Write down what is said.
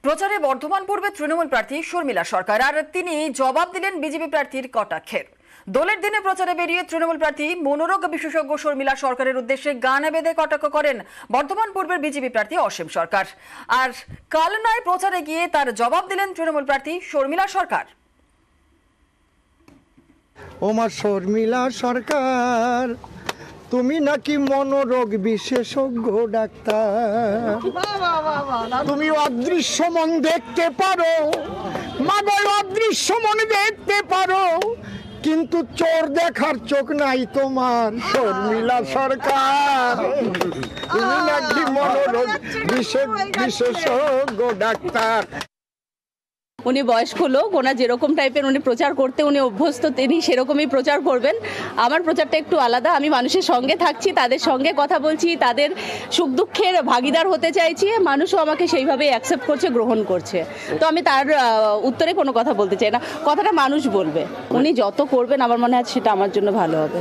প্রচারে বর্ধমান পূর্বে তৃণমূল প্রার্থী শর্মিলা সরকার, আর তিনি জবাব দিলেন বিজেপি প্রার্থীর কটাক্ষের। দোলের দিনে প্রচারে বেরিয়ে তৃণমূল প্রার্থী মনোরোগ বিশেষজ্ঞ শর্মিলা সরকারের উদ্দেশ্যে গানে বেঁধে কটাক্ষ করেন বর্ধমান পূর্বের বিজেপি প্রার্থী অসীম সরকার। আর কালনায় প্রচারে গিয়ে তার জবাব দিলেন তৃণমূল প্রার্থী শর্মিলা সরকার। ওমা শর্মিলা সরকার, তুমি নাকি মনোরোগ বিশেষজ্ঞ ডাক্তার, তুমি অদৃশ্য মন দেখতে পারো, মাগল অদৃশ্য মন দেখতে পারো, কিন্তু চোর দেখার চোখ নাই তোমার শর্মিলা সরকার, তুমি নাকি মনোরোগ বিশেষজ্ঞ ডাক্তার। উনি বয়স্ক লোক, ওনার যেরকম টাইপের উনি প্রচার করতে উনি অভ্যস্ত, তিনি সেরকমই প্রচার করবেন। আমার প্রচারটা একটু আলাদা, আমি মানুষের সঙ্গে থাকছি, তাদের সঙ্গে কথা বলছি, তাদের সুখ দুঃখের ভাগিদার হতে চাইছি, মানুষও আমাকে সেইভাবেই অ্যাকসেপ্ট করছে, গ্রহণ করছে। তো আমি তার উত্তরে কোনো কথা বলতে চাই না, কথাটা মানুষ বলবে। উনি যত করবেন আমার মনে হয় সেটা আমার জন্য ভালো হবে।